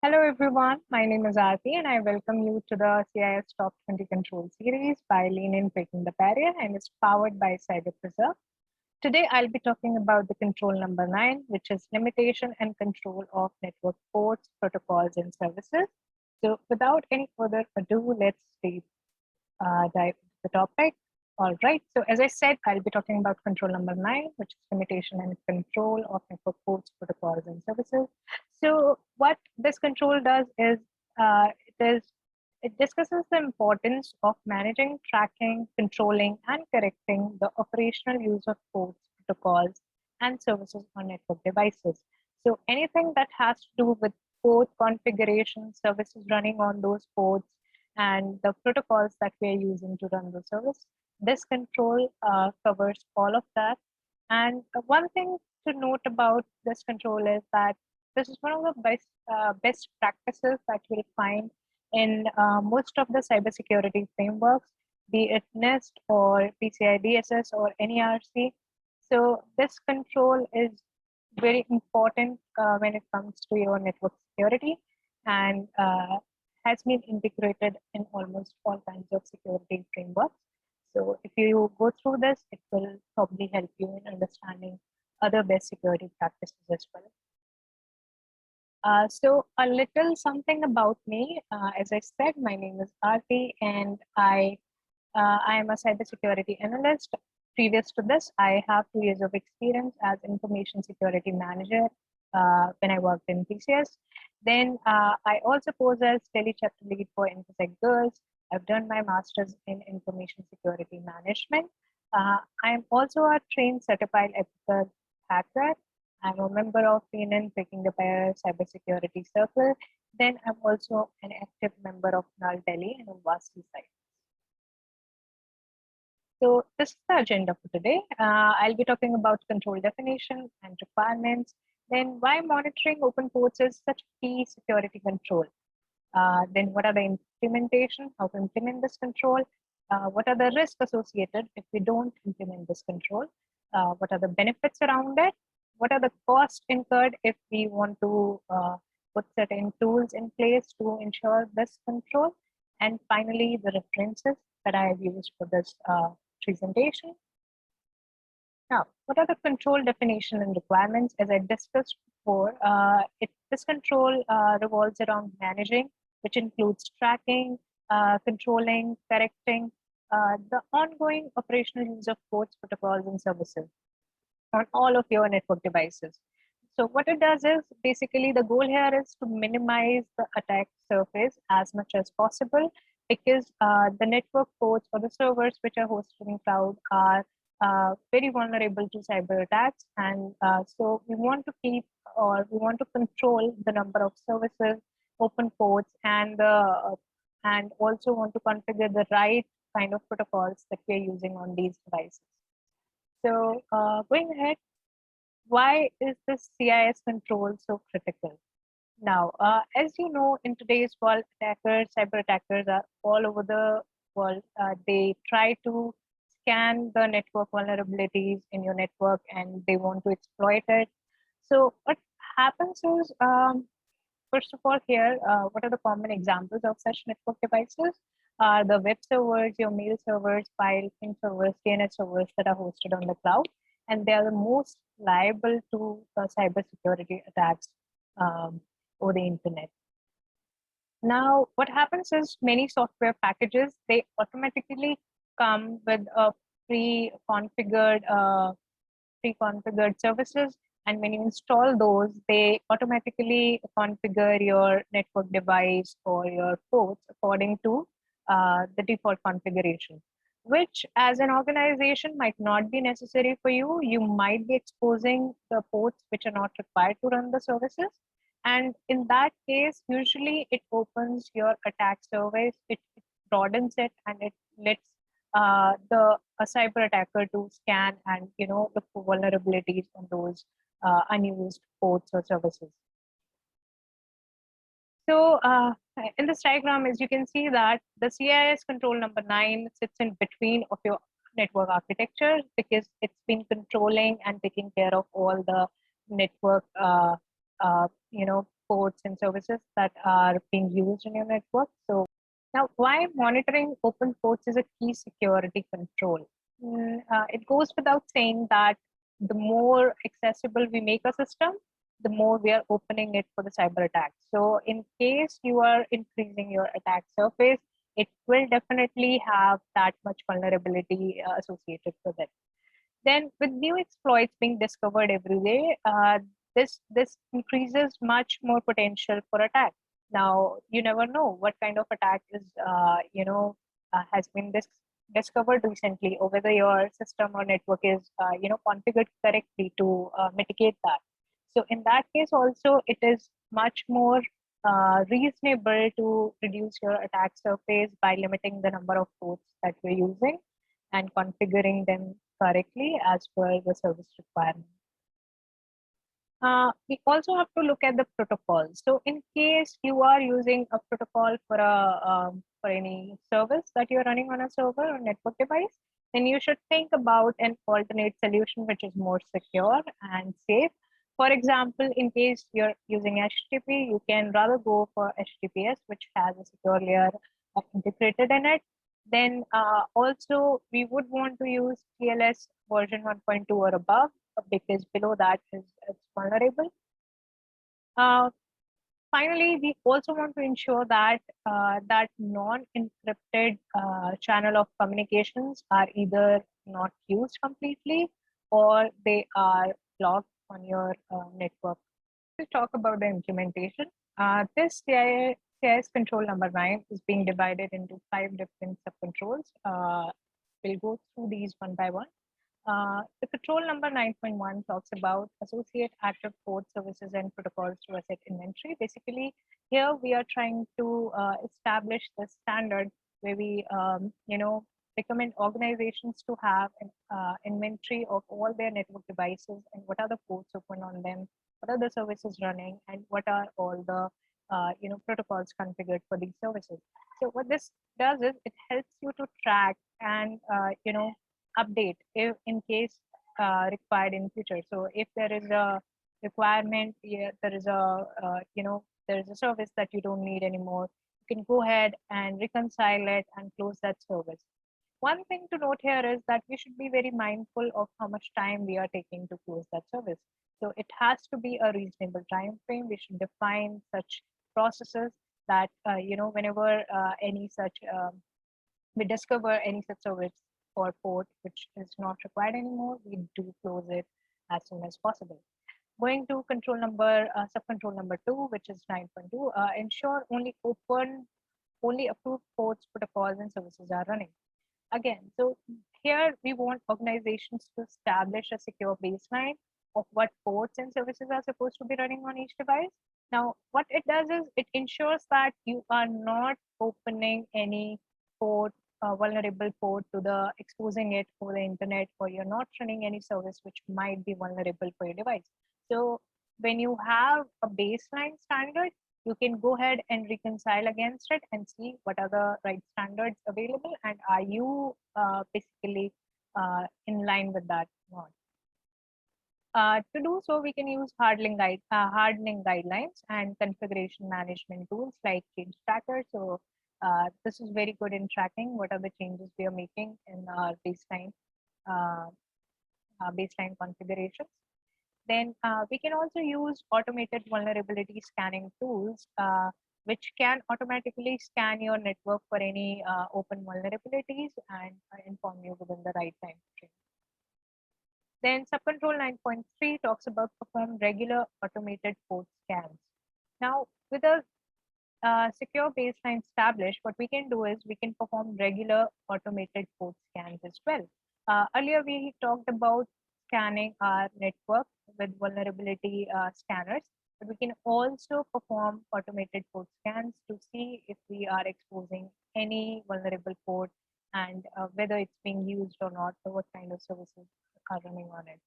Hello everyone, my name is Aarti and I welcome you to the CIS Top 20 Control series by Lean In Breaking the Barrier and is powered by Cyber Preserve. Today I'll be talking about the control number 9, which is limitation and control of network ports, protocols and services. So without any further ado, let's dive into the topic. All right, so as I said, I'll be talking about control number 9, which is limitation and control of network ports, protocols, and services. So what this control does is uh, it is it discusses the importance of managing, tracking, controlling, and correcting the operational use of ports, protocols, and services on network devices. So anything that has to do with port configuration, services running on those ports, and the protocols that we are using to run the service. This control covers all of that. And one thing to note about this control is that this is one of the best practices that you'll find in most of the cybersecurity frameworks, be it NIST or PCI DSS or NERC. So this control is very important when it comes to your network security and has been integrated in almost all kinds of security frameworks. So if you go through this, it will probably help you in understanding other best security practices as well. So a little something about me. As I said, my name is Aarti and I am a cybersecurity analyst. Previous to this, I have 2 years of experience as information security manager when I worked in TCS. Then I also pose as Delhi chapter lead for Infosec Girls. I've done my master's in information security management. I am also a trained certified ethical hacker. I'm a member of PNN Breaking the Barrier Cybersecurity Circle. Then I'm also an active member of Null Delhi and Vasti site. So this is the agenda for today. I'll be talking about control definition and requirements, then why monitoring open ports is such key security control. Then what are the implementation, how to implement this control, what are the risks associated if we don't implement this control, what are the benefits around it, what are the costs incurred if we want to put certain tools in place to ensure this control, and finally the references that I have used for this presentation. Now, what are the control definition and requirements? As I discussed before, this control revolves around managing, which includes tracking, controlling, correcting the ongoing operational use of ports, protocols, and services on all of your network devices. So what it does is basically the goal here is to minimize the attack surface as much as possible, because the network ports or the servers which are hosted in cloud are very vulnerable to cyber attacks. And so we want to keep, or we want to control the number of services, open ports, and also want to configure the right kind of protocols that we're using on these devices. So going ahead, why is this CIS control so critical? Now, as you know, in today's world, cyber attackers are all over the world. They try to scan the network vulnerabilities in your network and they want to exploit it. So what happens is, first of all here, what are the common examples of such network devices? Are the web servers, your mail servers, file sync servers, DNS servers that are hosted on the cloud. And they are the most liable to cybersecurity attacks over the internet. Now, what happens is many software packages, they automatically come with a pre-configured services. And when you install those, they automatically configure your network device or your ports according to the default configuration, which as an organization might not be necessary for you. You might be exposing the ports which are not required to run the services. And in that case, usually it opens your attack surface, it broadens it, and it lets a cyber attacker to scan and look for vulnerabilities on those unused ports or services. So in this diagram, as you can see that the CIS control number 9 sits in between of your network architecture, because it's been controlling and taking care of all the network ports and services that are being used in your network. So now, why monitoring open ports is a key security control? It goes without saying that the more accessible we make a system, the more we are opening it for the cyber attacks. So in case you are increasing your attack surface, it will definitely have that much vulnerability associated with it. Then with new exploits being discovered every day, this increases much more potential for attack. Now you never know what kind of attack is has been discovered recently, or whether your system or network is configured correctly to mitigate that. So in that case also, it is much more reasonable to reduce your attack surface by limiting the number of ports that you're using and configuring them correctly as per the service requirement. We also have to look at the protocols. So in case you are using a protocol for any service that you're running on a server or network device, then you should think about an alternate solution which is more secure and safe. For example, in case you're using HTTP, you can rather go for HTTPS, which has a secure layer integrated in it. Then also we would want to use TLS version 1.2 or above, because below that it's vulnerable. Finally, we also want to ensure that that non-encrypted channel of communications are either not used completely or they are blocked on your network. To talk about the implementation, this CIS control number 9 is being divided into 5 different subcontrols. We'll go through these one by one. The control number 9.1 talks about associate active port services and protocols to asset inventory. Basically, here we are trying to establish the standard where we, recommend organizations to have an inventory of all their network devices and what are the ports open on them, what are the services running, and what are all the protocols configured for these services. So what this does is it helps you to track and update if in case required in future. So if there is a requirement, there is a there is a service that you don't need anymore, you can go ahead and reconcile it and close that service. One thing to note here is that we should be very mindful of how much time we are taking to close that service. So it has to be a reasonable time frame. We should define such processes that whenever any such we discover any such service or port which is not required anymore, we do close it as soon as possible. Going to control number, subcontrol number 2, which is 9.2, ensure only approved ports, protocols, and services are running. Again, so here we want organizations to establish a secure baseline of what ports and services are supposed to be running on each device. Now, what it does is it ensures that you are not opening any port, vulnerable port to the exposing it over the internet, or you're not running any service which might be vulnerable for your device. So when you have a baseline standard, you can go ahead and reconcile against it and see what are the right standards available and are you basically in line with that or not. To do so, we can use hardening guidelines and configuration management tools like Change Tracker. So this is very good in tracking what are the changes we are making in our baseline configurations. Then we can also use automated vulnerability scanning tools, which can automatically scan your network for any open vulnerabilities and inform you within the right time frame. Then subcontrol 9.3 talks about perform regular automated port scans. Now, with a secure baseline established, what we can do is we can perform regular automated port scans as well. Earlier, we talked about scanning our network with vulnerability scanners, but we can also perform automated port scans to see if we are exposing any vulnerable port and whether it's being used or not, or what kind of services are running on it.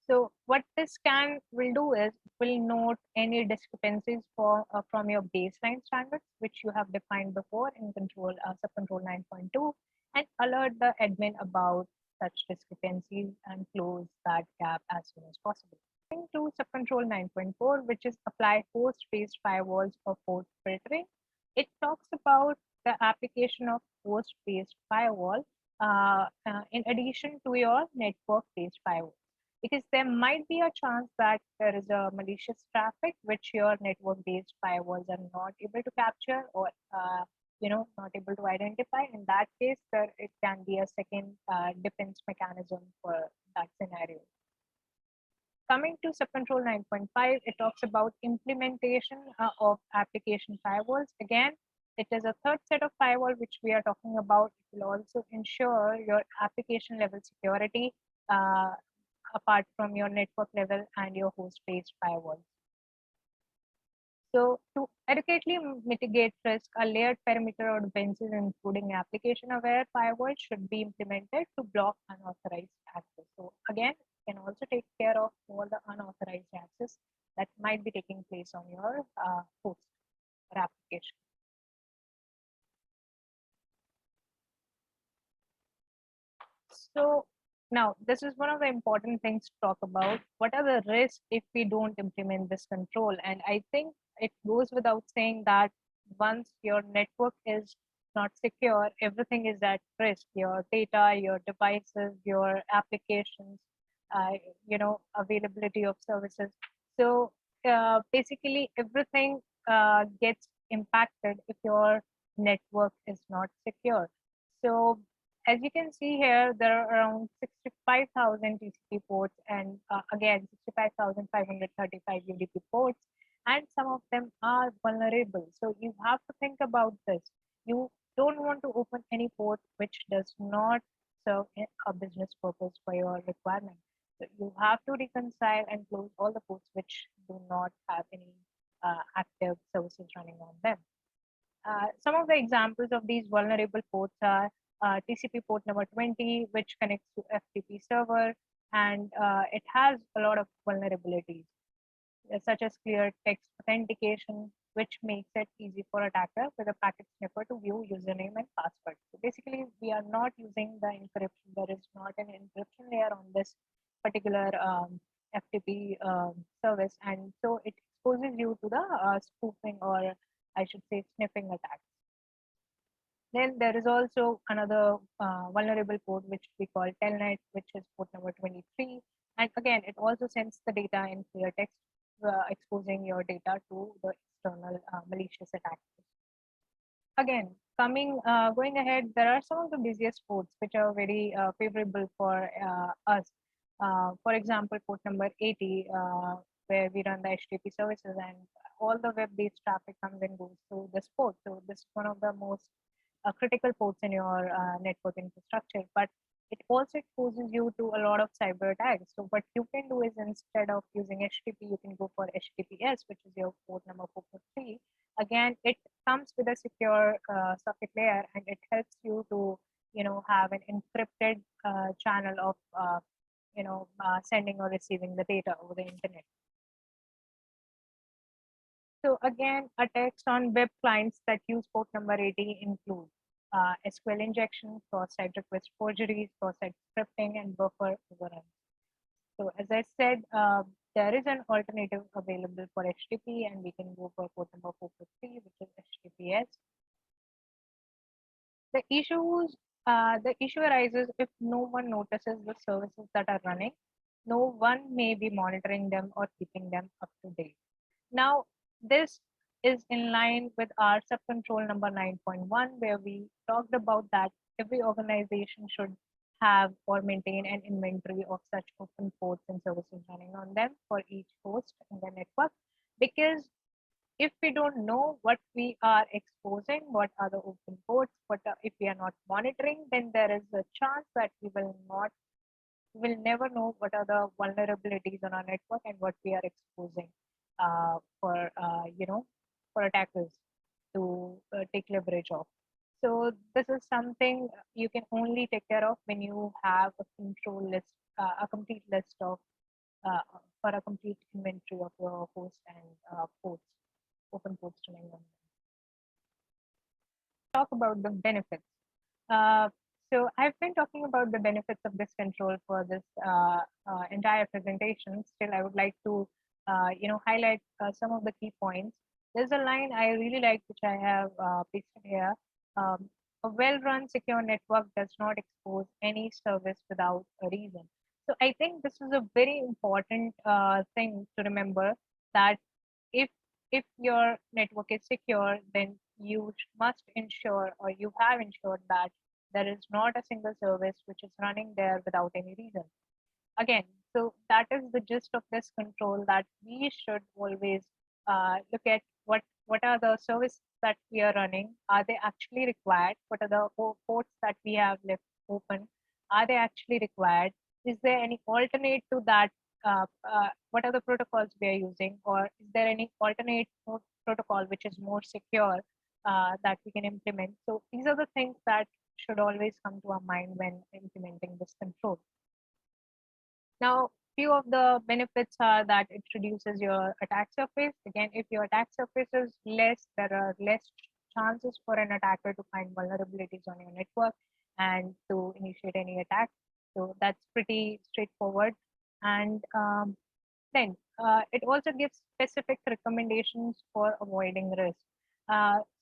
So what this scan will do is it will note any discrepancies from your baseline standards, which you have defined before in subcontrol 9.2, and alert the admin about such discrepancies and close that gap as soon as possible. To subcontrol 9.4, which is apply host-based firewalls or port filtering. It talks about the application of host-based firewall in addition to your network-based firewall. Because there might be a chance that there is a malicious traffic which your network-based firewalls are not able to capture or not able to identify. In that case, it can be a second defense mechanism for that scenario. Coming to subcontrol 9.5, it talks about implementation of application firewalls. Again, it is a third set of firewall which we are talking about. It will also ensure your application level security uh, apart from your network level and your host-based firewalls. So to adequately mitigate risk, a layered perimeter or defenses, including application-aware firewall, should be implemented to block unauthorized access. So again, it can also take care of all the unauthorized access that might be taking place on your host or application. So now this is one of the important things to talk about. What are the risks if we don't implement this control? And I think it goes without saying that once your network is not secure, everything is at risk. Your data, your devices, your applications, uh, availability of services. So basically everything gets impacted if your network is not secure. So as you can see here, there are around 65,000 TCP ports and again 65,535 UDP ports, and some of them are vulnerable. So you have to think about this. You don't want to open any port which does not serve a business purpose for your requirement. So you have to reconcile and close all the ports which do not have any active services running on them. Some of the examples of these vulnerable ports are TCP port number 20, which connects to FTP server, and it has a lot of vulnerabilities, such as clear text authentication, which makes it easy for attacker with a packet sniffer to view username and password. So basically, we are not using the encryption. There is not an encryption layer on this particular FTP service, and so it exposes you to the spoofing, or I should say sniffing attacks. Then there is also another vulnerable port which we call telnet, which is port number 23. And again, it also sends the data in clear text, exposing your data to the external malicious attackers. Again, going ahead, there are some of the busiest ports which are very favorable for us. For example, port number 80, where we run the HTTP services and all the web-based traffic comes and goes through this port. So this is one of the most critical ports in your network infrastructure, but it also exposes you to a lot of cyber attacks. So what you can do is, instead of using HTTP, you can go for HTTPS, which is your port number 443. Again, it comes with a secure socket layer, and it helps you to have an encrypted channel of sending or receiving the data over the internet. So again, attacks on web clients that use port number 80 include SQL injection, cross-site request forgeries, cross-site scripting, and buffer overruns. So as I said, there is an alternative available for HTTP, and we can go for port number 453, which is HTTPS. The issue arises if no one notices the services that are running. No one may be monitoring them or keeping them up to date. Now, this is in line with our subcontrol number 9.1, where we talked about that every organization should have or maintain an inventory of such open ports and services running on them for each host in the network. Because if we don't know what we are exposing, what are the open ports, if we are not monitoring, then there is a chance that will never know what are the vulnerabilities on our network and what we are exposing for attackers to take leverage of. So this is something you can only take care of when you have a control list, a complete list of for a complete inventory of your host and ports, open ports running on them. Talk about the benefits. Uh, So I've been talking about the benefits of this control for this entire presentation. Still, I would like to, highlight some of the key points. There's a line I really like, which I have pasted here. Um, a well-run secure network does not expose any service without a reason. So I think this is a very important thing to remember, that if if your network is secure, then you must ensure, or you have ensured, that there is not a single service which is running there without any reason. Again, so that is the gist of this control, that we should always look at what are the services that we are running. Are they actually required? What are the ports that we have left open? Are they actually required? Is there any alternate to that? What are the protocols we are using, or is there any alternate protocol which is more secure that we can implement? So these are the things that should always come to our mind when implementing this control. Now, few of the benefits are that it reduces your attack surface. Again, if your attack surface is less, there are less chances for an attacker to find vulnerabilities on your network and to initiate any attack. So that's pretty straightforward. And then it also gives specific recommendations for avoiding risk.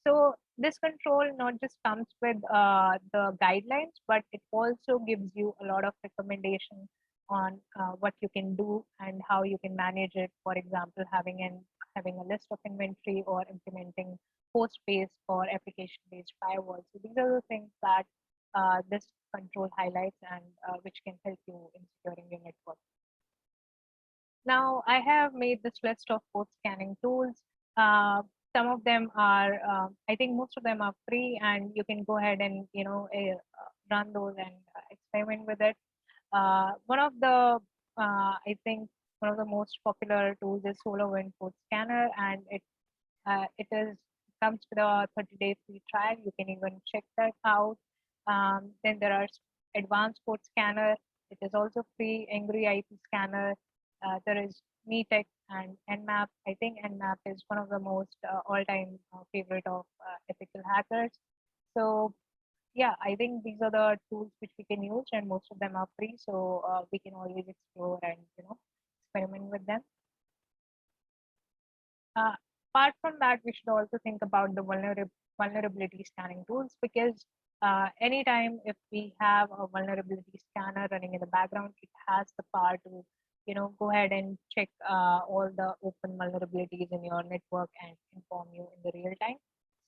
So this control not just comes with the guidelines, but it also gives you a lot of recommendations on what you can do and how you can manage it. For example, having a list of inventory, or implementing host-based or application-based firewalls. So these are the things that this control highlights, and which can help you in securing your network. Now, I have made this list of port scanning tools. Some of them are, I think most of them are free, and you can go ahead and run those and experiment with it. One of the, I think, one of the most popular tools is SolarWind Port Scanner, and it is comes with a 30-day free trial. You can even check that out. Then there are Advanced Port Scanner. It is also free. Angry IP Scanner. There is Metex and Nmap. I think Nmap is one of the most all-time favorite of ethical hackers. So yeah, I think these are the tools which we can use, and most of them are free. So we can always explore and experiment with them. Apart from that, we should also think about the vulnerability scanning tools, because anytime if we have a vulnerability scanner running in the background, it has the power to go ahead and check all the open vulnerabilities in your network and inform you in the real time.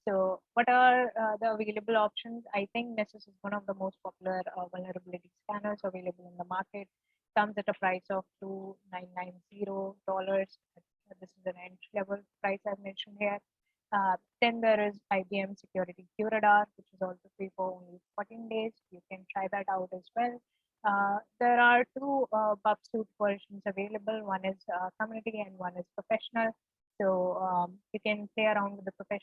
So what are the available options? I think Nessus is one of the most popular vulnerability scanners available in the market. Comes at a price of $2,990. This is an entry level price I've mentioned here. Then there is IBM Security QRadar, which is also free for only 14 days. You can try that out as well. There are two Suite versions available. One is community and one is professional. So you can play around with the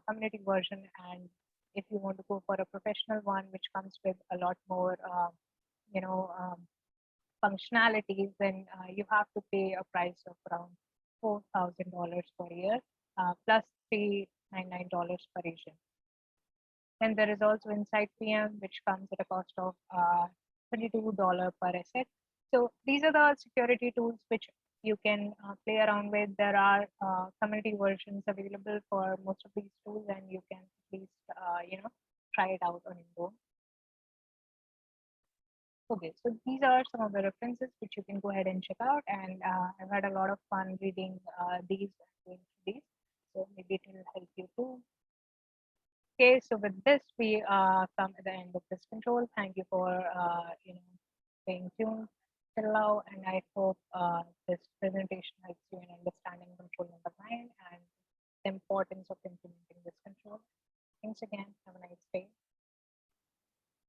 community version, and if you want to go for a professional one, which comes with a lot more, you know, um, functionalities, then you have to pay a price of around $4,000 per year, plus $399 per agent. Then there is also Insight PM, which comes at a cost of $22 per asset. So these are the security tools which you can play around with. There are community versions available for most of these tools, and you can at least try it out on your own. Okay, so these are some of the references which you can go ahead and check out, and I've had a lot of fun reading these and going through these, so maybe it will help you too. Okay, so with this, we come at the end of this control. Thank you for staying tuned till now, and I hope this presentation helps you in understanding control number 9 and the importance of implementing this control. Thanks again. Have a nice day.